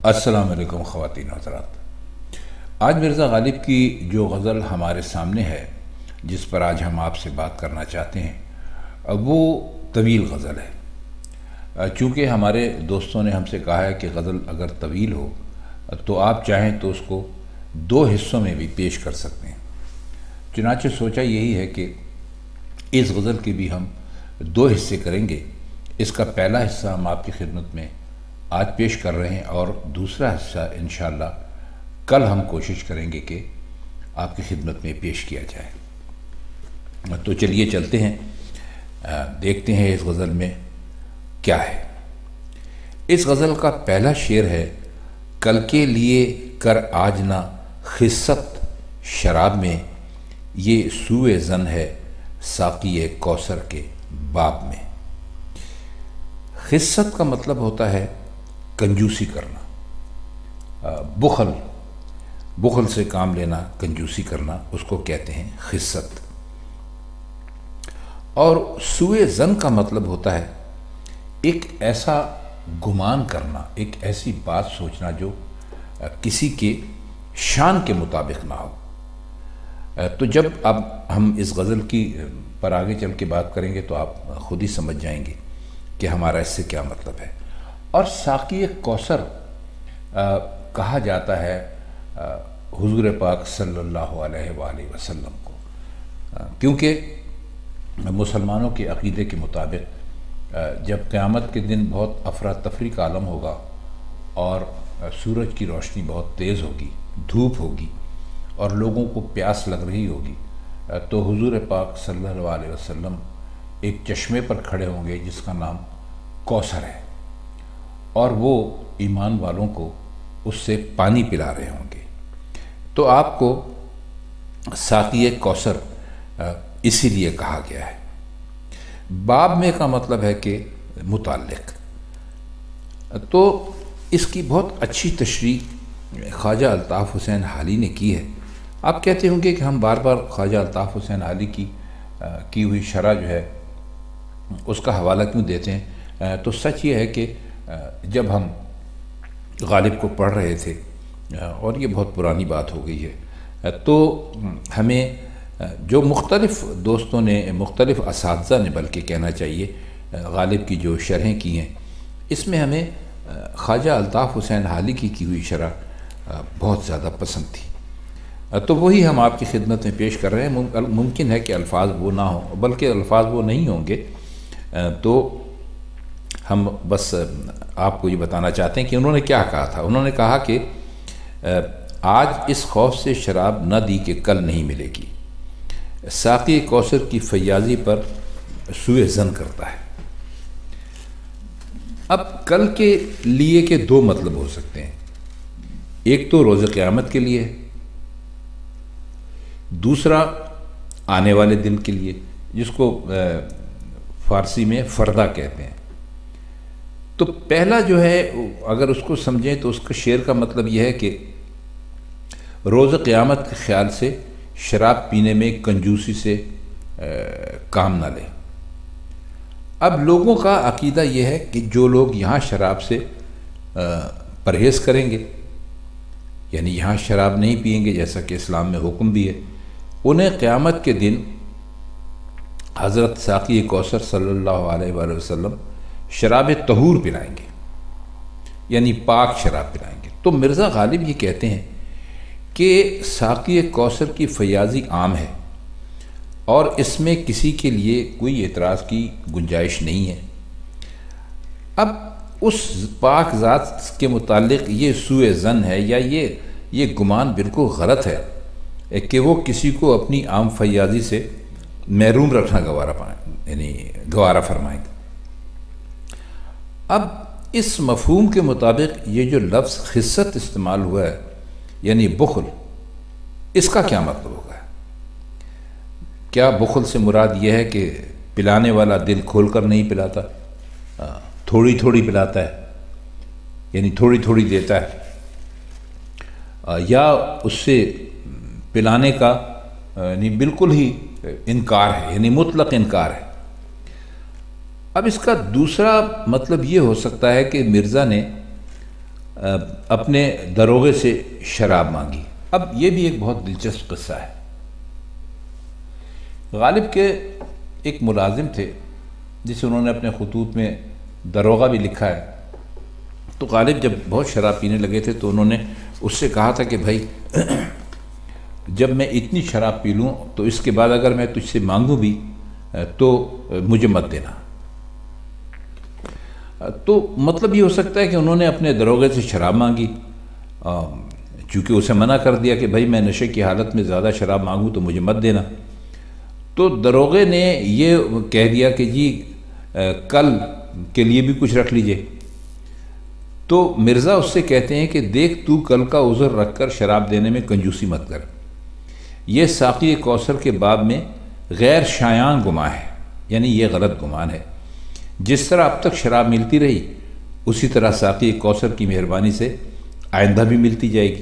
السلام علیکم خواتین حضرات۔ آج مرزا غالب کی جو غزل ہمارے سامنے ہے، جس پر آج ہم آپ سے بات کرنا چاہتے ہیں، وہ طویل غزل ہے۔ چونکہ ہمارے دوستوں نے ہم سے کہا ہے کہ غزل اگر طویل ہو تو آپ چاہیں تو اس کو 2 حصوں میں بھی پیش کر سکتے ہیں۔ چنانچہ سوچا یہی ہے کہ اس غزل کے بھی ہم 2 حصے کریں گے۔ اس کا پہلا حصہ ہم آپ کی خدمت میں آج پیش کر رہے ہیں، اور دوسرا حصہ انشاءاللہ کل ہم کوشش کریں گے کہ آپ کی خدمت میں پیش کیا جائے۔ تو چلیے چلتے ہیں، دیکھتے ہیں اس غزل میں کیا ہے۔ اس غزل کا پہلا شعر ہے: کل کے لیے کر آج نہ خست شراب میں، یہ سوء ظن ہے ساقی کوثر کے باب میں۔ خست کا مطلب ہوتا ہے کنجوسی کرنا، بخل سے کام لینا، کنجوسی کرنا، اس کو کہتے ہیں خست۔ اور سوء ظن کا مطلب ہوتا ہے ایک ایسا گمان کرنا، ایک ایسی بات سوچنا جو کسی کے شان کے مطابق نہ ہو۔ تو جب اب ہم اس غزل کی پر آگے چل کے بات کریں گے تو آپ خود ہی سمجھ جائیں گے کہ ہمارا اس سے کیا مطلب ہے۔ اور ساقی کوثر کہا جاتا ہے حضور پاک صلی اللہ علیہ وآلہ وسلم کو، کیونکہ مسلمانوں کے عقیدے کے مطابق جب قیامت کے دن بہت افراتفری کا عالم ہوگا اور سورج کی روشنی بہت تیز ہوگی، دھوپ ہوگی اور لوگوں کو پیاس لگ رہی ہوگی، تو حضور پاک صلی اللہ علیہ وسلم ایک چشمے پر کھڑے ہوں گے جس کا نام کوثر ہے، اور وہ ایمان والوں کو اس سے پانی پلا رہے ہوں گے۔ تو آپ کو ساقی کوثر اسی لیے کہا گیا ہے۔ باب میں کا مطلب ہے کہ متعلق۔ تو اس کی بہت اچھی تشریح خواجہ الطاف حسین حالی نے کی ہے۔ آپ کہتے ہوں گے کہ ہم بار بار خواجہ الطاف حسین حالی کی ہوئی شرح جو ہے اس کا حوالہ کیوں دیتے ہیں؟ تو سچ یہ ہے کہ جب ہم غالب کو پڑھ رہے تھے، اور یہ بہت پرانی بات ہو گئی ہے، تو ہمیں جو مختلف دوستوں نے، مختلف اساتذہ نے بلکہ کہنا چاہیے، غالب کی جو شرحیں کی ہیں، اس میں ہمیں خواجہ الطاف حسین حالی کی ہوئی شرح بہت زیادہ پسند تھی۔ تو وہی ہم آپ کی خدمت میں پیش کر رہے ہیں۔ ممکن ہے کہ الفاظ وہ نہ ہوں، بلکہ الفاظ وہ نہیں ہوں گے، تو ہم بس آپ کو یہ بتانا چاہتے ہیں کہ انہوں نے کیا کہا تھا۔ انہوں نے کہا کہ آج اس خوف سے شراب نہ دی کہ کل نہیں ملے گی، ساقی کوثر کی فیاضی پر سوء ظن کرتا ہے۔ اب کل کے لیے کے 2 مطلب ہو سکتے ہیں، ایک تو روز قیامت کے لیے، دوسرا آنے والے دن کے لیے، جس کو فارسی میں فردہ کہتے ہیں۔ تو پہلا جو ہے اگر اس کو سمجھیں تو اس کا شعر کا مطلب یہ ہے کہ روز قیامت کے خیال سے شراب پینے میں کنجوسی سے کام نہ لیں۔ اب لوگوں کا عقیدہ یہ ہے کہ جو لوگ یہاں شراب سے پرہیز کریں گے، یعنی یہاں شراب نہیں پئیں گے جیسا کہ اسلام میں حکم بھی ہے، انہیں قیامت کے دن حضرت ساقی کوثر صلی اللہ علیہ وآلہ وسلم شراب طہور پلائیں گے، یعنی پاک شراب پلائیں گے۔ تو مرزا غالب یہ کہتے ہیں کہ ساقی کوثر کی فیاضی عام ہے اور اس میں کسی کے لیے کوئی اعتراض کی گنجائش نہیں ہے۔ اب اس پاک ذات کے متعلق یہ سوء ظن ہے یا یہ گمان بالکل غلط ہے کہ وہ کسی کو اپنی عام فیاضی سے محروم رکھنا گوارا فرمائیں گے۔ اب اس مفہوم کے مطابق یہ جو لفظ خست استعمال ہوا ہے، یعنی بخل، اس کا کیا مطلب ہوگا؟ کیا بخل سے مراد یہ ہے کہ پلانے والا دل کھول کر نہیں پلاتا، تھوڑی تھوڑی پلاتا ہے، یعنی تھوڑی تھوڑی دیتا ہے، یا اس سے پلانے کا یعنی بالکل ہی انکار ہے، یعنی مطلق انکار ہے؟ اب اس کا دوسرا مطلب یہ ہو سکتا ہے کہ مرزا نے اپنے دروغے سے شراب مانگی۔ اب یہ بھی ایک بہت دلچسپ قصہ ہے۔ غالب کے ایک ملازم تھے جسے انہوں نے اپنے خطوط میں دروغہ بھی لکھا ہے۔ تو غالب جب بہت شراب پینے لگے تھے تو انہوں نے اس سے کہا تھا کہ بھائی جب میں اتنی شراب پی لوں تو اس کے بعد اگر میں تجھ سے مانگوں بھی تو مجھے مت دینا۔ تو مطلب یہ ہو سکتا ہے کہ انہوں نے اپنے دروغے سے شراب مانگی، چونکہ اسے منع کر دیا کہ بھائی میں نشے کی حالت میں زیادہ شراب مانگوں تو مجھے مت دینا۔ تو دروغے نے یہ کہہ دیا کہ جی کل کے لیے بھی کچھ رکھ لیجئے۔ تو مرزا اس سے کہتے ہیں کہ دیکھ تو کل کا عذر رکھ کر شراب دینے میں کنجوسی مت کر، یہ ساقی کوثر کے باب میں غیر شایان گمان ہے، یعنی یہ غلط گمان ہے۔ جس طرح اب تک شراب ملتی رہی اسی طرح ساقی کوثر کی مہربانی سے آئندہ بھی ملتی جائے گی۔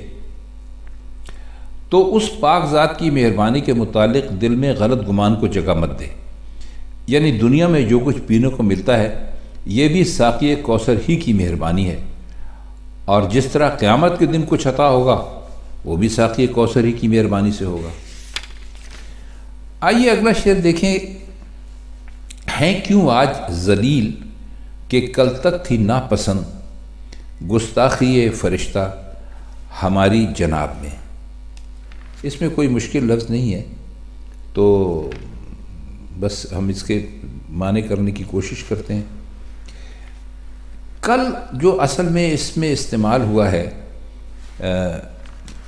تو اس پاک ذات کی مہربانی کے متعلق دل میں غلط گمان کو جگہ مت دے، یعنی دنیا میں جو کچھ پینے کو ملتا ہے یہ بھی ساقی کوثر ہی کی مہربانی ہے، اور جس طرح قیامت کے دن کچھ عطا ہوگا وہ بھی ساقی کوثر ہی کی مہربانی سے ہوگا۔ آئیے اگلا شعر دیکھیں۔ ہیں کیوں آج ذلیل کہ کل تک تھی ناپسند گستاخی فرشتہ ہماری جناب میں۔ اس میں کوئی مشکل لفظ نہیں ہے، تو بس ہم اس کے معنی کرنے کی کوشش کرتے ہیں۔ کل جو اصل میں اس میں استعمال ہوا ہے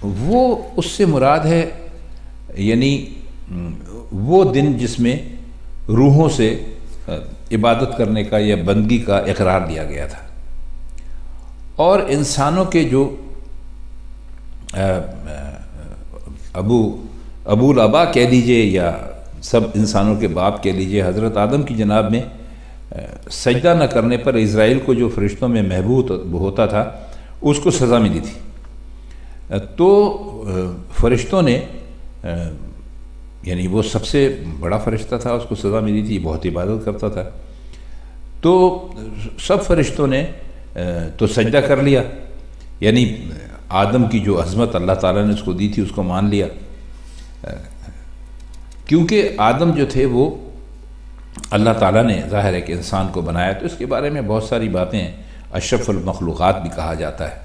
وہ اس سے مراد ہے یعنی وہ دن جس میں روحوں سے عبادت کرنے کا یا بندگی کا اقرار دیا گیا تھا، اور انسانوں کے جو ابو الابا کہہ لیجئے یا سب انسانوں کے باپ کہہ لیجئے، حضرت آدم کی جناب میں سجدہ نہ کرنے پر اسرائیل کو جو فرشتوں میں محبوب ہوتا تھا اس کو سزا ملی تھی۔ تو فرشتوں نے یعنی وہ سب سے بڑا فرشتہ تھا، اس کو سزا ملی تھی، بہت عبادت کرتا تھا، تو سب فرشتوں نے تو سجدہ کر لیا، یعنی آدم کی جو عظمت اللہ تعالیٰ نے اس کو دی تھی اس کو مان لیا، کیونکہ آدم جو تھے وہ اللہ تعالیٰ نے ظاہر ہے کہ انسان کو بنایا، تو اس کے بارے میں بہت ساری باتیں ہیں، اشرف المخلوقات بھی کہا جاتا ہے۔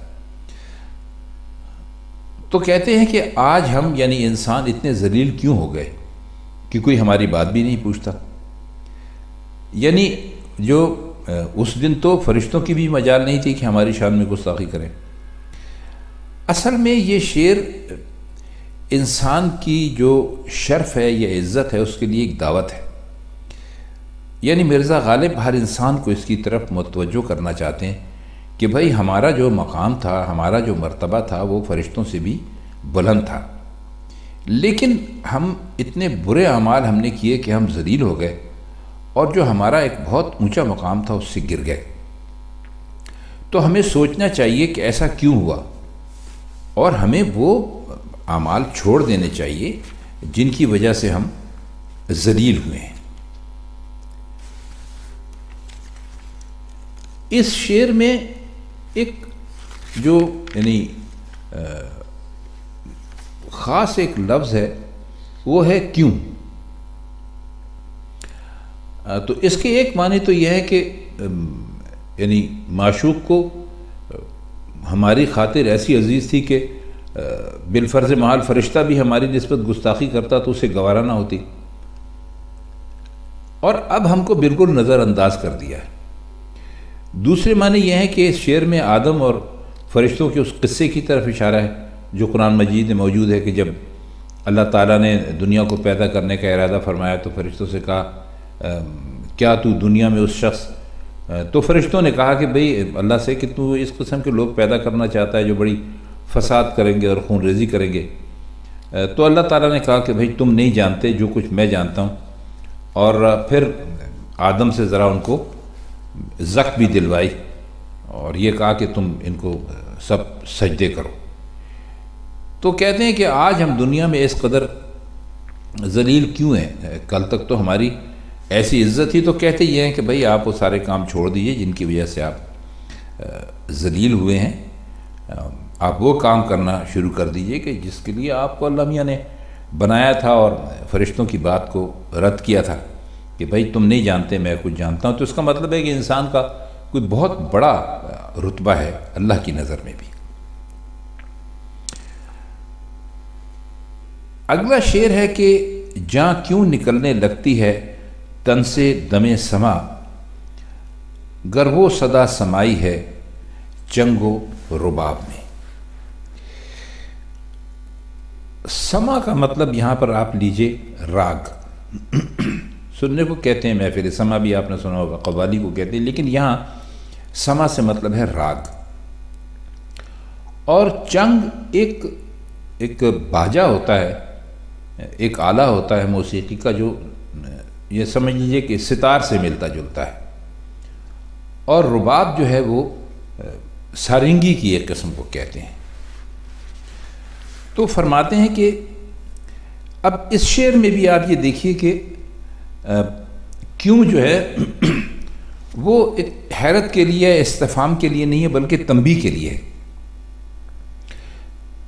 تو کہتے ہیں کہ آج ہم یعنی انسان اتنے ذلیل کیوں ہو گئے کہ کوئی ہماری بات بھی نہیں پوچھتا۔ یعنی جو اس دن تو فرشتوں کی بھی مجال نہیں تھی کہ ہماری شان میں گستاخی کریں۔ اصل میں یہ شعر انسان کی جو شرف ہے یا عزت ہے اس کے لیے ایک دعوت ہے، یعنی مرزا غالب ہر انسان کو اس کی طرف متوجہ کرنا چاہتے ہیں کہ بھائی ہمارا جو مقام تھا، ہمارا جو مرتبہ تھا وہ فرشتوں سے بھی بلند تھا، لیکن ہم اتنے برے اعمال ہم نے کیے کہ ہم ذلیل ہو گئے، اور جو ہمارا ایک بہت اونچا مقام تھا اس سے گر گئے۔ تو ہمیں سوچنا چاہیے کہ ایسا کیوں ہوا، اور ہمیں وہ اعمال چھوڑ دینے چاہیے جن کی وجہ سے ہم ذلیل ہوئے ہیں۔ اس شعر میں ایک جو یعنی خاص ایک لفظ ہے وہ ہے کیوں۔ تو اس کے ایک معنی تو یہ ہے کہ یعنی معشوق کو ہماری خاطر ایسی عزیز تھی کہ بالفرض محال فرشتہ بھی ہماری نسبت گستاخی کرتا تو اسے گوارا نہ ہوتی، اور اب ہم کو بالکل نظر انداز کر دیا ہے۔ دوسرے معنی یہ ہے کہ اس شعر میں آدم اور فرشتوں کے اس قصے کی طرف اشارہ ہے جو قرآن مجید میں موجود ہے کہ جب اللہ تعالیٰ نے دنیا کو پیدا کرنے کا ارادہ فرمایا تو فرشتوں سے کہا کیا تو دنیا میں اس شخص، تو فرشتوں نے کہا کہ بھئی اللہ سے کہ تو اس قسم کے لوگ پیدا کرنا چاہتا ہے جو بڑی فساد کریں گے اور خون ریزی کریں گے۔ تو اللہ تعالیٰ نے کہا کہ بھئی تم نہیں جانتے جو کچھ میں جانتا ہوں، اور پھر آدم سے ذرا ان کو زک بھی دلوائی اور یہ کہا کہ تم ان کو سب سجدے کرو۔ تو کہتے ہیں کہ آج ہم دنیا میں اس قدر ذلیل کیوں ہیں، کل تک تو ہماری ایسی عزت تھی۔ تو کہتے یہ ہیں کہ بھئی آپ وہ سارے کام چھوڑ دیجئے جن کی وجہ سے آپ ذلیل ہوئے ہیں، آپ وہ کام کرنا شروع کر دیجئے کہ جس کے لیے آپ کو اللہ میاں نے بنایا تھا اور فرشتوں کی بات کو رد کیا تھا کہ بھائی تم نہیں جانتے میں کچھ جانتا ہوں. تو اس کا مطلب ہے کہ انسان کا کوئی بہت بڑا رتبہ ہے اللہ کی نظر میں بھی. اگلا شعر ہے کہ جاں کیوں نکلنے لگتی ہے تن سے دم سما، گر وہ صدا سمائی ہے چنگ و رباب میں. سما کا مطلب یہاں پر آپ لیجئے راگ. سننے کو کہتے ہیں محفل سما بھی آپ نے سنا ہوگا، قوالی کو کہتے ہیں، لیکن یہاں سما سے مطلب ہے راگ. اور چنگ ایک باجا ہوتا ہے، ایک آلہ ہوتا ہے موسیقی کا جو یہ سمجھ لیجئے کہ ستار سے ملتا جلتا ہے. اور رباب جو ہے وہ سارنگی کی ایک قسم کو کہتے ہیں. تو فرماتے ہیں کہ اب اس شعر میں بھی آپ یہ دیکھیے کہ کیوں جو ہے وہ ایک حیرت کے لیے، استفہام کے لیے نہیں ہے بلکہ تنبیہ کے لیے ہے.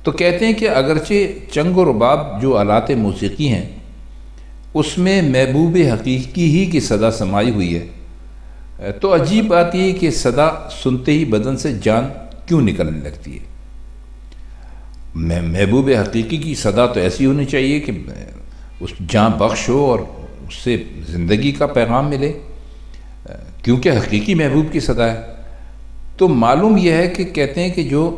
تو کہتے ہیں کہ اگرچہ چنگ و رباب جو آلات موسیقی ہیں اس میں محبوب حقیقی ہی کی صدا سمائی ہوئی ہے، تو عجیب بات یہ کہ صدا سنتے ہی بدن سے جان کیوں نکلنے لگتی ہے. محبوب حقیقی کی صدا تو ایسی ہونی چاہیے کہ اس جان بخش ہو اور اس سے زندگی کا پیغام ملے، کیونکہ حقیقی محبوب کی صدا ہے. تو معلوم یہ ہے کہ کہتے ہیں کہ جو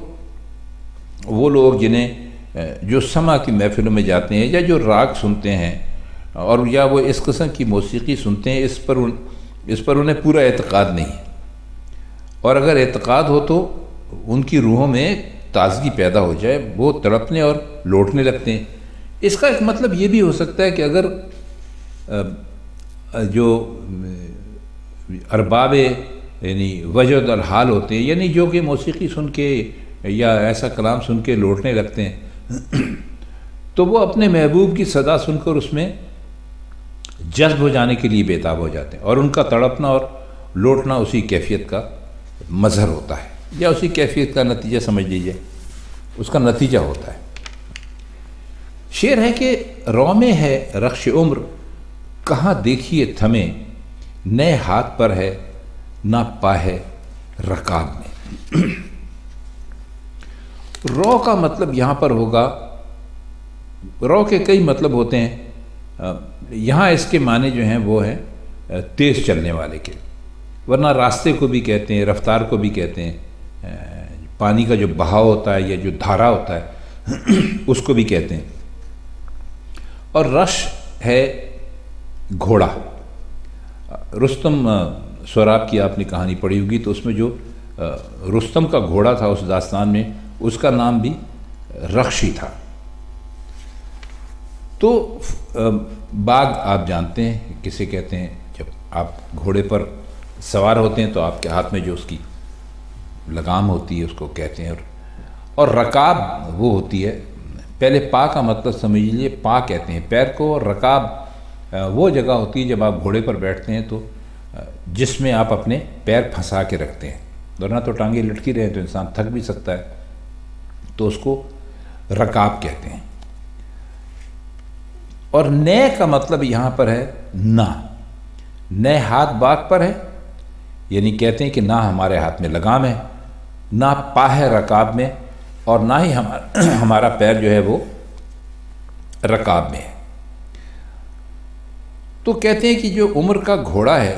وہ لوگ جنہیں جو سما کی محفلوں میں جاتے ہیں یا جو راگ سنتے ہیں اور یا وہ اس قسم کی موسیقی سنتے ہیں، اس پر انہیں پورا اعتقاد نہیں ہے. اور اگر اعتقاد ہو تو ان کی روحوں میں تازگی پیدا ہو جائے، وہ تڑپنے اور لوٹنے لگتے ہیں. اس کا ایک مطلب یہ بھی ہو سکتا ہے کہ اگر جو ارباب یعنی وجد اور حال ہوتے ہیں، یعنی جو کہ موسیقی سن کے یا ایسا کلام سن کے لوٹنے لگتے ہیں، تو وہ اپنے محبوب کی صدا سن کر اس میں جذب ہو جانے کے لیے بےتاب ہو جاتے ہیں، اور ان کا تڑپنا اور لوٹنا اسی کیفیت کا مظہر ہوتا ہے، یا اسی کیفیت کا نتیجہ سمجھ لیجیے، اس کا نتیجہ ہوتا ہے. شعر ہے کہ رو میں ہے رخش عمر، کہاں دیکھیے تھمے، نئے ہاتھ پر ہے نہ پا ہے رکاب میں. رو کا مطلب یہاں پر ہوگا، رو کے کئی مطلب ہوتے ہیں، یہاں اس کے معنی جو ہیں وہ ہیں تیز چلنے والے کے، ورنہ راستے کو بھی کہتے ہیں، رفتار کو بھی کہتے ہیں، پانی کا جو بہاؤ ہوتا ہے یا جو دھارا ہوتا ہے اس کو بھی کہتے ہیں. اور رش ہے گھوڑا. رستم سوراب کی آپ نے کہانی پڑھی ہوگی، تو اس میں جو رستم کا گھوڑا تھا اس داستان میں، اس کا نام بھی رخشی تھا. تو باغ آپ جانتے ہیں کسے کہتے ہیں، جب آپ گھوڑے پر سوار ہوتے ہیں تو آپ کے ہاتھ میں جو اس کی لگام ہوتی ہے اس کو کہتے ہیں. اور رکاب وہ ہوتی ہے، پہلے پا کا مطلب سمجھ لیجیے، پا کہتے ہیں پیر کو، اور رکاب وہ جگہ ہوتی ہے جب آپ گھوڑے پر بیٹھتے ہیں تو جس میں آپ اپنے پیر پھنسا کے رکھتے ہیں، ورنہ تو ٹانگیں لٹکی رہے تو انسان تھک بھی سکتا ہے، تو اس کو رکاب کہتے ہیں. اور نئے کا مطلب یہاں پر ہے نہ، نئے ہاتھ باغ پر ہے، یعنی کہتے ہیں کہ نہ ہمارے ہاتھ میں لگام ہے، نہ پا ہے رکاب میں، اور نہ ہی ہمارا پیر جو ہے وہ رکاب میں ہے. تو کہتے ہیں کہ جو عمر کا گھوڑا ہے،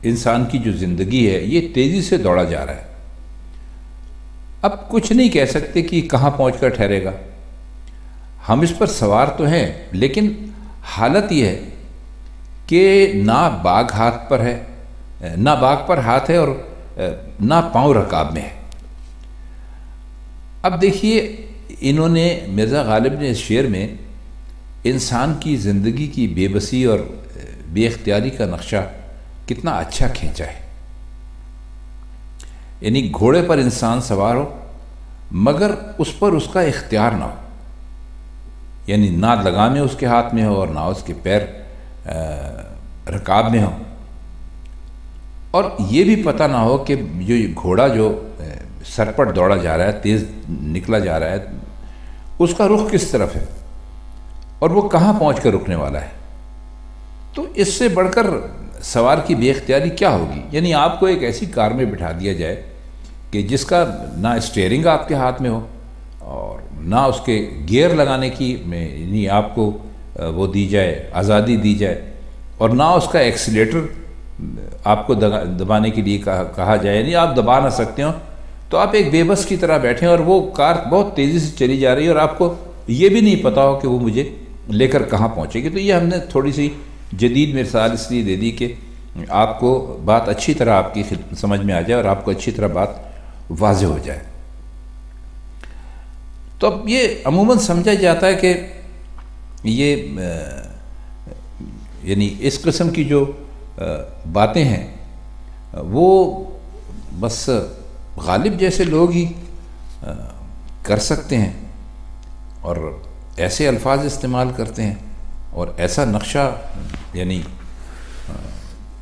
انسان کی جو زندگی ہے، یہ تیزی سے دوڑا جا رہا ہے. اب کچھ نہیں کہہ سکتے کہ کہاں پہنچ کر ٹھہرے گا. ہم اس پر سوار تو ہیں، لیکن حالت یہ ہے کہ نہ باغ ہاتھ پر ہے، نہ باغ پر ہاتھ ہے، اور نہ پاؤں رکاب میں ہے. اب دیکھیے، انہوں نے مرزا غالب نے اس شعر میں انسان کی زندگی کی بے بسی اور بے اختیاری کا نقشہ کتنا اچھا کھینچا ہے. یعنی گھوڑے پر انسان سوار ہو مگر اس پر اس کا اختیار نہ ہو، یعنی نہ لگامیں اس کے ہاتھ میں ہو اور نہ اس کے پیر رکاب میں ہو، اور یہ بھی پتہ نہ ہو کہ جو گھوڑا جو سرپٹ دوڑا جا رہا ہے، تیز نکلا جا رہا ہے، اس کا رخ کس طرف ہے اور وہ کہاں پہنچ کر رکنے والا ہے؟ تو اس سے بڑھ کر سوار کی بے اختیاری کیا ہوگی؟ یعنی آپ کو ایک ایسی کار میں بٹھا دیا جائے کہ جس کا نہ اسٹیئرنگ آپ کے ہاتھ میں ہو اور نہ اس کے گیئر لگانے کی یعنی آپ کو وہ دی جائے، آزادی دی جائے، اور نہ اس کا ایکسیلیٹر آپ کو دبانے کے لیے کہا جائے، یعنی آپ دبا نہ سکتے ہو، تو آپ ایک بے بس کی طرح بیٹھیں اور وہ کار بہت تیزی سے چلی جا رہی ہے اور آپ کو یہ بھی نہیں پتا ہو کہ وہ مجھے لے کر کہاں پہنچے گی۔ تو یہ ہم نے تھوڑی سی جدید مثال اس لیے دے دی کہ آپ کو بات اچھی طرح آپ کی سمجھ میں آ جائے اور آپ کو اچھی طرح بات واضح ہو جائے۔ تو اب یہ عموماً سمجھا جاتا ہے کہ یہ یعنی اس قسم کی جو باتیں ہیں وہ بس غالب جیسے لوگ ہی کر سکتے ہیں اور ایسے الفاظ استعمال کرتے ہیں اور ایسا نقشہ یعنی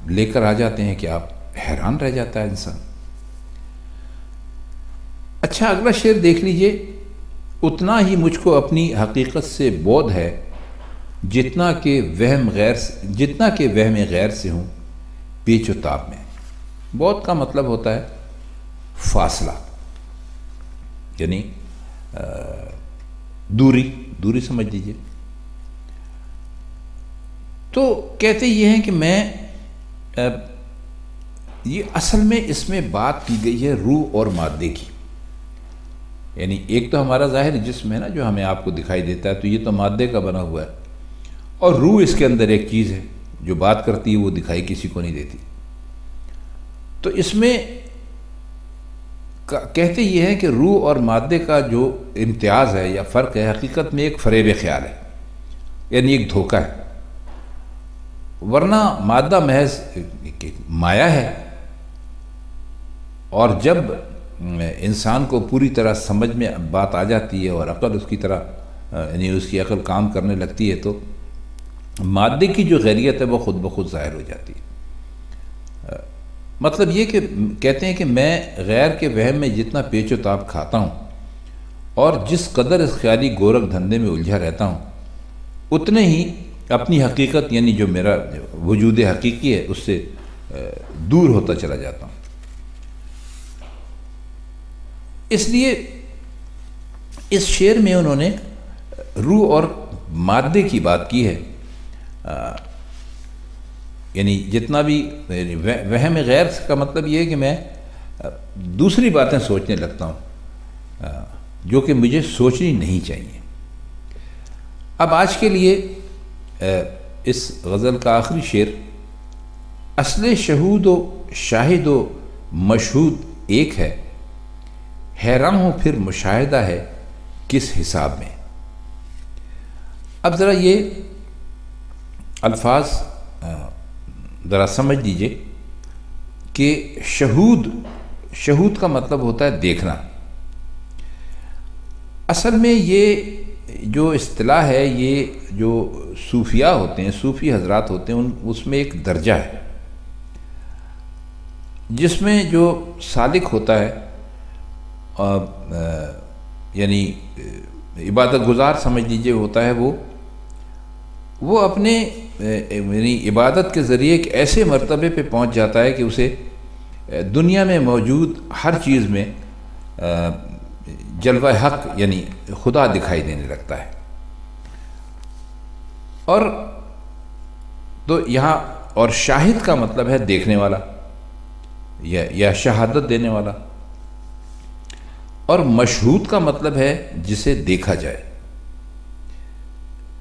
لے کر آ جاتے ہیں کہ آپ حیران رہ جاتا ہے انسان۔ اچھا، اگلا شعر دیکھ لیجئے۔ اتنا ہی مجھ کو اپنی حقیقت سے بودھ ہے جتنا کہ وہم غیر سے ہوں پیچ و تاب میں۔ بودھ کا مطلب ہوتا ہے فاصلہ، یعنی دوری سمجھ لیجئے۔ تو کہتے یہ ہیں کہ میں یہ اصل میں اس میں بات کی گئی ہے روح اور مادے کی، یعنی ایک تو ہمارا ظاہر جسم ہے نا جو ہمیں آپ کو دکھائی دیتا ہے، تو یہ تو مادے کا بنا ہوا ہے، اور روح اس کے اندر ایک چیز ہے جو بات کرتی ہے، وہ دکھائی کسی کو نہیں دیتی۔ تو اس میں کہتے یہ ہیں کہ روح اور مادے کا جو امتیاز ہے یا فرق ہے، حقیقت میں ایک فریب خیال ہے، یعنی ایک دھوکہ ہے، ورنہ مادہ محض مایا ہے۔ اور جب انسان کو پوری طرح سمجھ میں بات آ جاتی ہے اور عقل اس کی طرح یعنی اس کی عقل کام کرنے لگتی ہے، تو مادے کی جو غیریت ہے وہ خود بخود ظاہر ہو جاتی ہے۔ مطلب یہ کہ کہتے ہیں کہ میں غیر کے وہم میں جتنا پیچ و تاب کھاتا ہوں اور جس قدر اس خیالی گورکھ دھندے میں الجھا رہتا ہوں، اتنے ہی اپنی حقیقت یعنی جو میرا وجود حقیقی ہے اس سے دور ہوتا چلا جاتا ہوں۔ اس لیے اس شعر میں انہوں نے روح اور مادے کی بات کی ہے، یعنی جتنا بھی وہم غیر کا مطلب یہ ہے کہ میں دوسری باتیں سوچنے لگتا ہوں جو کہ مجھے سوچنی نہیں چاہیے۔ اب آج کے لیے اس غزل کا آخری شعر، اصل شہود و شاہد و مشہود ایک ہے، حیران ہوں پھر مشاہدہ ہے کس حساب میں۔ اب ذرا یہ الفاظ ذرا سمجھ لیجئے کہ شہود کا مطلب ہوتا ہے دیکھنا۔ اصل میں یہ جو اصطلاح ہے، یہ جو صوفیاء ہوتے ہیں، صوفی حضرات ہوتے ہیں، اس میں ایک درجہ ہے جس میں جو سالک ہوتا ہے یعنی عبادت گزار سمجھ لیجئے ہوتا ہے، وہ اپنے یعنی عبادت کے ذریعے ایک ایسے مرتبے پہ پہنچ جاتا ہے کہ اسے دنیا میں موجود ہر چیز میں جلوہ حق یعنی خدا دکھائی دینے لگتا ہے۔ اور تو یہاں اور شاہد کا مطلب ہے دیکھنے والا یا شہادت دینے والا، اور مشہود کا مطلب ہے جسے دیکھا جائے۔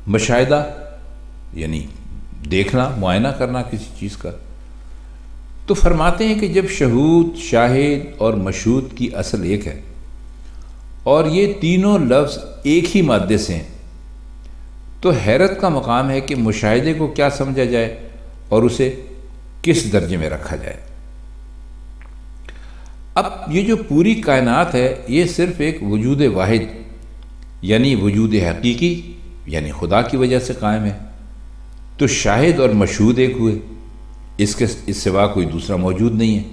مشاہدہ یعنی دیکھنا، معائنہ کرنا کسی چیز کا۔ تو فرماتے ہیں کہ جب شہود، شاہد اور مشہود کی اصل ایک ہے اور یہ تینوں لفظ ایک ہی مادے سے ہیں، تو حیرت کا مقام ہے کہ مشاہدے کو کیا سمجھا جائے اور اسے کس درجے میں رکھا جائے۔ اب یہ جو پوری کائنات ہے یہ صرف ایک وجود واحد یعنی وجود حقیقی یعنی خدا کی وجہ سے قائم ہے، تو شاہد اور مشہود ایک ہوئے، اس سوا کوئی دوسرا موجود نہیں ہے۔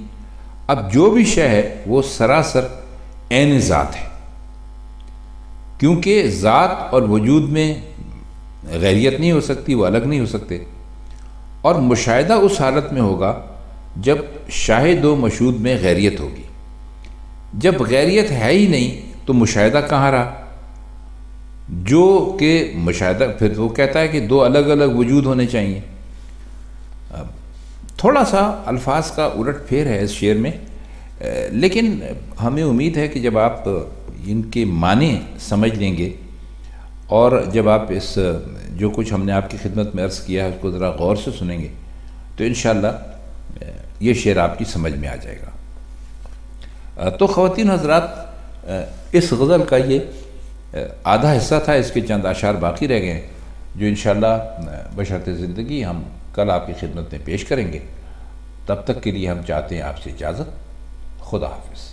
اب جو بھی شے ہے وہ سراسر عین ذات ہے، کیونکہ ذات اور وجود میں غیریت نہیں ہو سکتی، وہ الگ نہیں ہو سکتے، اور مشاہدہ اس حالت میں ہوگا جب شاہد و مشہود میں غیریت ہوگی۔ جب غیریت ہے ہی نہیں تو مشاہدہ کہاں رہا؟ جو کہ مشاہدہ پھر وہ کہتا ہے کہ دو الگ الگ وجود ہونے چاہیے۔ تھوڑا سا الفاظ کا الٹ پھیر ہے اس شعر میں، لیکن ہمیں امید ہے کہ جب آپ ان کے معنی سمجھ لیں گے اور جب آپ اس جو کچھ ہم نے آپ کی خدمت میں عرض کیا ہے اس کو ذرا غور سے سنیں گے تو انشاءاللہ یہ شعر آپ کی سمجھ میں آ جائے گا۔ تو خواتین حضرات، اس غزل کا یہ آدھا حصہ تھا، اس کے چند اشعار باقی رہ گئے ہیں جو انشاءاللہ بشرط زندگی ہم کل آپ کی خدمت میں پیش کریں گے۔ تب تک کے لیے ہم چاہتے ہیں آپ سے اجازت۔ خدا حافظ۔